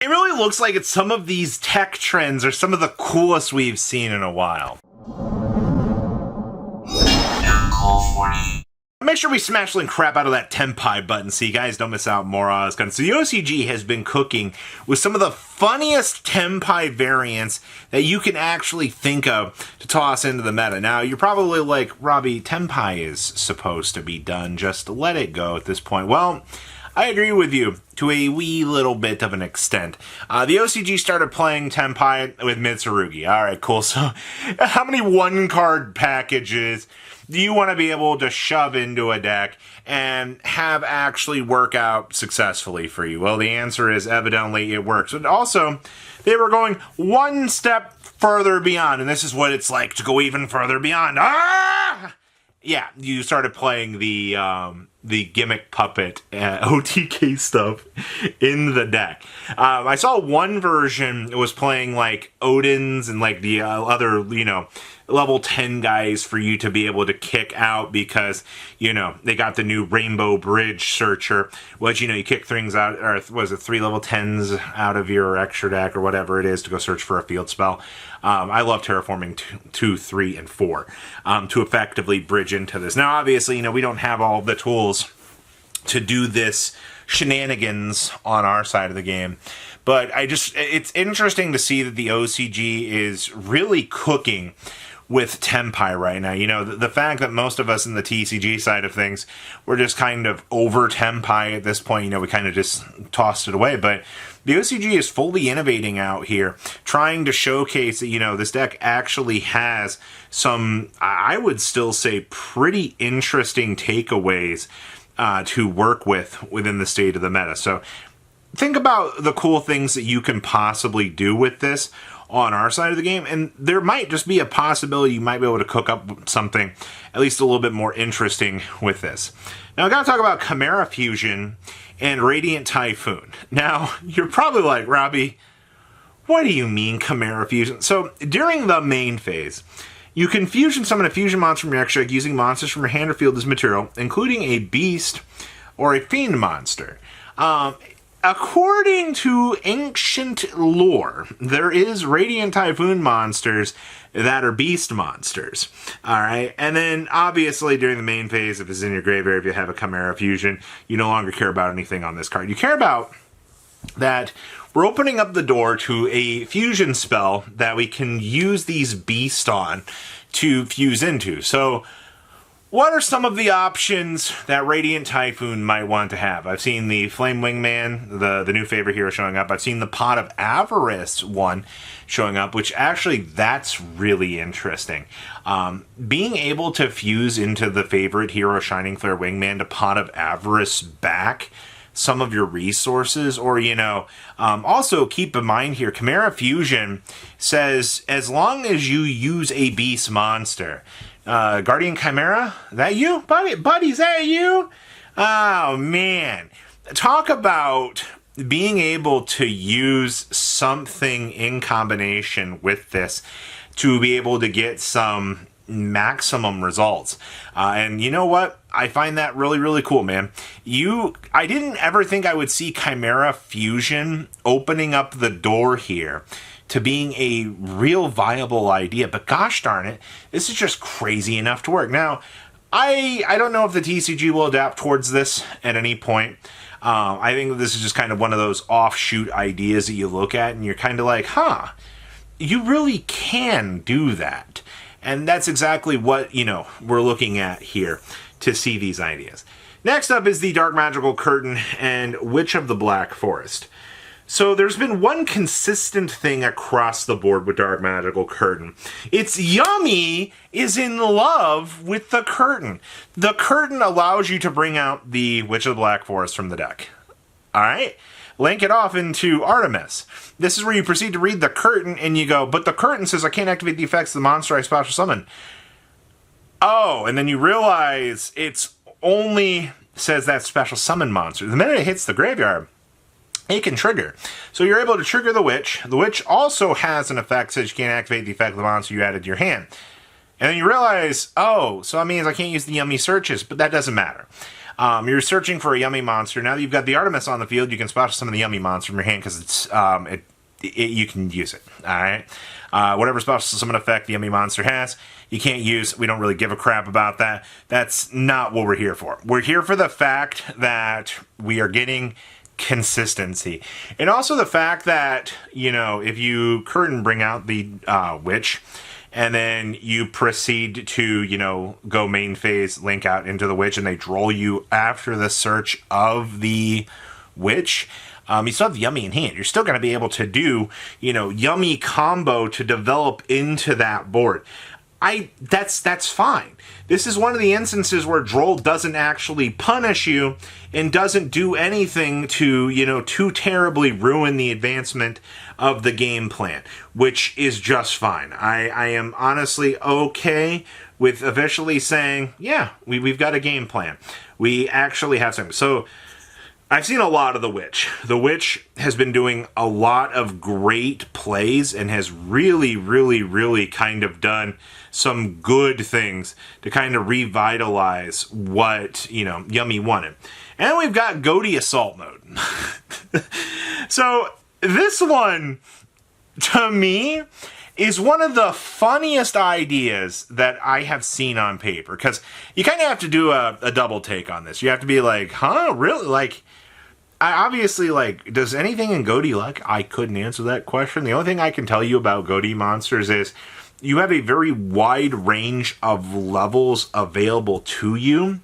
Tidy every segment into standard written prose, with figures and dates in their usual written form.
It really looks like it's some of these tech trends are some of the coolest we've seen in a while. Make sure we smash the crap out of that Tempai button so you guys don't miss out more on this gun. So the OCG has been cooking with some of the funniest Tempai variants that you can actually think of to toss into the meta. Now, you're probably like, Robbie, Tempai is supposed to be done. Just let it go at this point. Well, I agree with you to a wee little bit of an extent. The OCG started playing Tempai with Mitsurugi. Alright, cool. So, how many one-card packages do you want to be able to shove into a deck and have actually work out successfully for you? Well, the answer is evidently it works. And also, they were going one step further beyond, and this is what it's like to go even further beyond. Ah! Yeah, you started playing the gimmick puppet OTK stuff in the deck. I saw one version was playing like Odin's and like the other, level 10 guys for you to be able to kick out because, they got the new Rainbow Bridge Searcher, which, you kick things out, or was it 3 level 10s out of your extra deck or whatever it is to go search for a field spell. I love terraforming 2, 3, and 4 to effectively bridge into this. Now, obviously, we don't have all the tools to do this shenanigans on our side of the game. But it's interesting to see that the OCG is really cooking with Tempai right now. The fact that most of us in the TCG side of things, we're just kind of over Tempai at this point. We kind of just tossed it away. But the OCG is fully innovating out here, trying to showcase that, this deck actually has some, I would still say, pretty interesting takeaways to work with within the state of the meta. So think about the cool things that you can possibly do with this on our side of the game, and there might just be a possibility you might be able to cook up something at least a little bit more interesting with this. Now, I gotta talk about Chimera Fusion and Radiant Typhoon. Now, you're probably like, Robbie, what do you mean Chimera Fusion? So, during the main phase, you can fusion summon a fusion monster from your extra deck using monsters from your hand or field as material, including a beast or a fiend monster. According to ancient lore, there is Radiant Typhoon monsters that are beast monsters. Alright, and then obviously during the main phase, if it's in your graveyard, if you have a Chimera Fusion, you no longer care about anything on this card. You care about that we're opening up the door to a fusion spell that we can use these beasts on to fuse into. So, what are some of the options that Radiant Typhoon might want to have? I've seen the Flame Wingman, the new favorite hero, showing up. I've seen the Pot of Avarice one showing up, which actually, that's really interesting. Being able to fuse into the favorite hero, Shining Flare Wingman, to Pot of Avarice back some of your resources, or, also keep in mind here, Chimera Fusion says, as long as you use a beast monster, Guardian Chimera, that you? Buddy, is that you? Oh, man. Talk about being able to use something in combination with this to be able to get some maximum results. And you know what? I find that really, really cool, man. I didn't ever think I would see Chimera Fusion opening up the door here to being a real viable idea, but gosh darn it, this is just crazy enough to work. Now, I don't know if the TCG will adapt towards this at any point. I think this is just kind of one of those offshoot ideas that you look at and you're kind of like, you really can do that. And that's exactly what, we're looking at here to see these ideas. Next up is the Dark Magical Curtain and Witch of the Black Forest. So there's been one consistent thing across the board with Dark Magical Curtain. It's Yummy is in love with the curtain. The curtain allows you to bring out the Witch of the Black Forest from the deck. Alright? Link it off into Artemis. This is where you proceed to read the curtain and you go, but the curtain says I can't activate the effects of the monster I special summon. Oh, and then you realize it's only says that special summon monster. The minute it hits the graveyard, it can trigger. So you're able to trigger the Witch. The Witch also has an effect that says you can't activate the effect of the monster you added to your hand. And then you realize, oh, so that means I can't use the Yummy searches, but that doesn't matter. You're searching for a yummy monster. Now that you've got the Artemis on the field, you can spot some of the yummy monster from your hand because it's you can use it. All right. Whatever special summon effect the yummy monster has, you can't use. We don't really give a crap about that. That's not what we're here for. We're here for the fact that we are getting consistency, and also the fact that, you know, if you curtain bring out the witch, and then you proceed to, you know, go main phase, link out into the witch, and they draw you after the search of the witch. You still have Yummy in hand. You're still going to be able to do, you know, Yummy combo to develop into that board. That's fine. This is one of the instances where Droll doesn't actually punish you and doesn't do anything to, you know, too terribly ruin the advancement of the game plan, which is just fine. I am honestly okay with officially saying, yeah, we've got a game plan. We actually have something. So I've seen a lot of the Witch. The Witch has been doing a lot of great plays and has really kind of done some good things to kind of revitalize what, you know, Yummy wanted. And we've got Ghoti Assault Mode. So this one, to me, is one of the funniest ideas that I have seen on paper. Because you kind of have to do a double take on this. You have to be like, huh, really? Like, I obviously, like, does anything in Ghoti luck? I couldn't answer that question. The only thing I can tell you about Ghoti monsters is you have a very wide range of levels available to you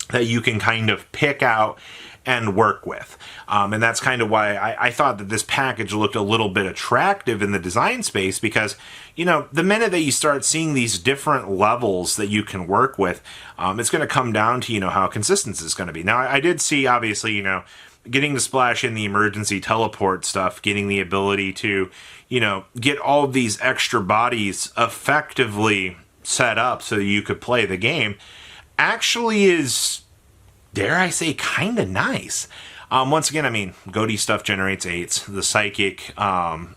that you can kind of pick out and work with. And that's kind of why I thought that this package looked a little bit attractive in the design space, because, you know, the minute that you start seeing these different levels that you can work with, it's going to come down to, you know, how consistent it's going to be. Now, I did see, obviously, you know, getting to splash in the emergency teleport stuff, getting the ability to, you know, get all of these extra bodies effectively set up so you could play the game, actually is, dare I say, kind of nice. Once again, I mean, Ghoti stuff generates 8s. The Psychic, I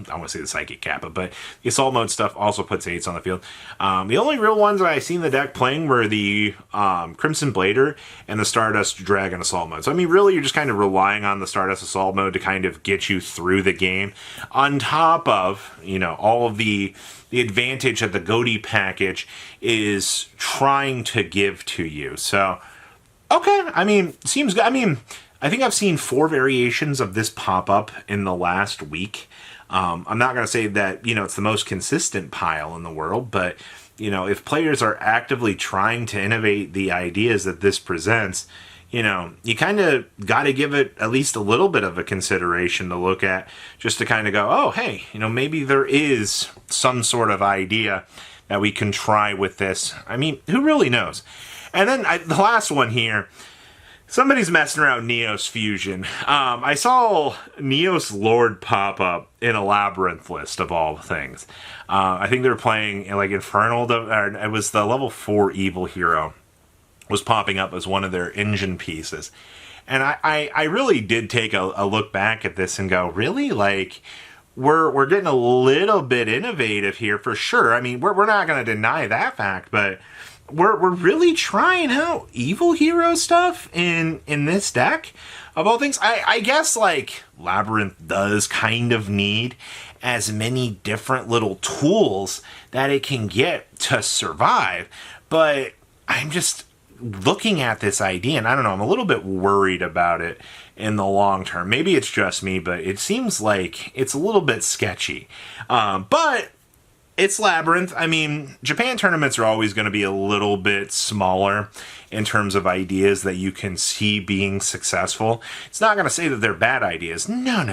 want to say the Psychic Kappa, but the Assault Mode stuff also puts 8s on the field. The only real ones that I've seen the deck playing were the Crimson Blader and the Stardust Dragon Assault Mode. So, I mean, really, you're just kind of relying on the Stardust Assault Mode to kind of get you through the game, on top of, you know, all of the advantage that the Ghoti package is trying to give to you. So, okay, I mean, seems good. I mean, I think I've seen 4 variations of this pop up in the last week. I'm not going to say that, you know, it's the most consistent pile in the world, but, you know, if players are actively trying to innovate the ideas that this presents, you know, you kind of got to give it at least a little bit of a consideration to look at, just to kind of go, oh, hey, you know, maybe there is some sort of idea that we can try with this. I mean, who really knows? And then the last one here, somebody's messing around Neos Fusion. I saw Neos Lord pop up in a Labyrinth list of all things. I think they were playing like Infernal, or it was the level 4 Evil Hero was popping up as one of their engine pieces. And I really did take a look back at this and go, really? Like, we're getting a little bit innovative here for sure. I mean, we're not going to deny that fact, but we're really trying out evil hero stuff in this deck, of all things. I guess, like, Labyrinth does kind of need as many different little tools that it can get to survive, but I'm just looking at this idea, and I don't know, I'm a little bit worried about it in the long term. Maybe it's just me, but it seems like it's a little bit sketchy. But it's Labyrinth. I mean, Japan tournaments are always going to be a little bit smaller in terms of ideas that you can see being successful. It's not going to say that they're bad ideas. No.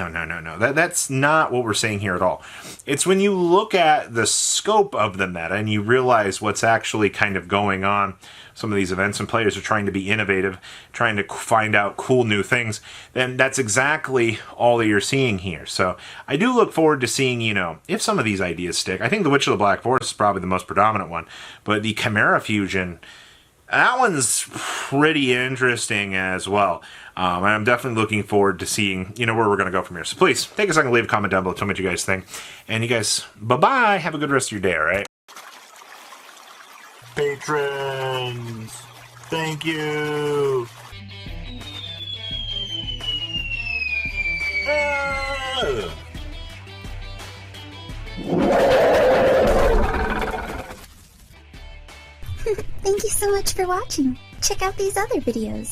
That's not what we're saying here at all. It's when you look at the scope of the meta and you realize what's actually kind of going on, some of these events, and players are trying to be innovative, trying to find out cool new things, then that's exactly all that you're seeing here. So I do look forward to seeing, you know, if some of these ideas stick. I think the Witch of the Black Forest is probably the most predominant one, but the Chimera Fusion, that one's pretty interesting as well. I'm definitely looking forward to seeing, you know, where we're going to go from here. So please, take a second to leave a comment down below, tell me what you guys think. And you guys, bye-bye. Have a good rest of your day, all right? Patrons! Thank you. Thank you so much for watching. Check out these other videos.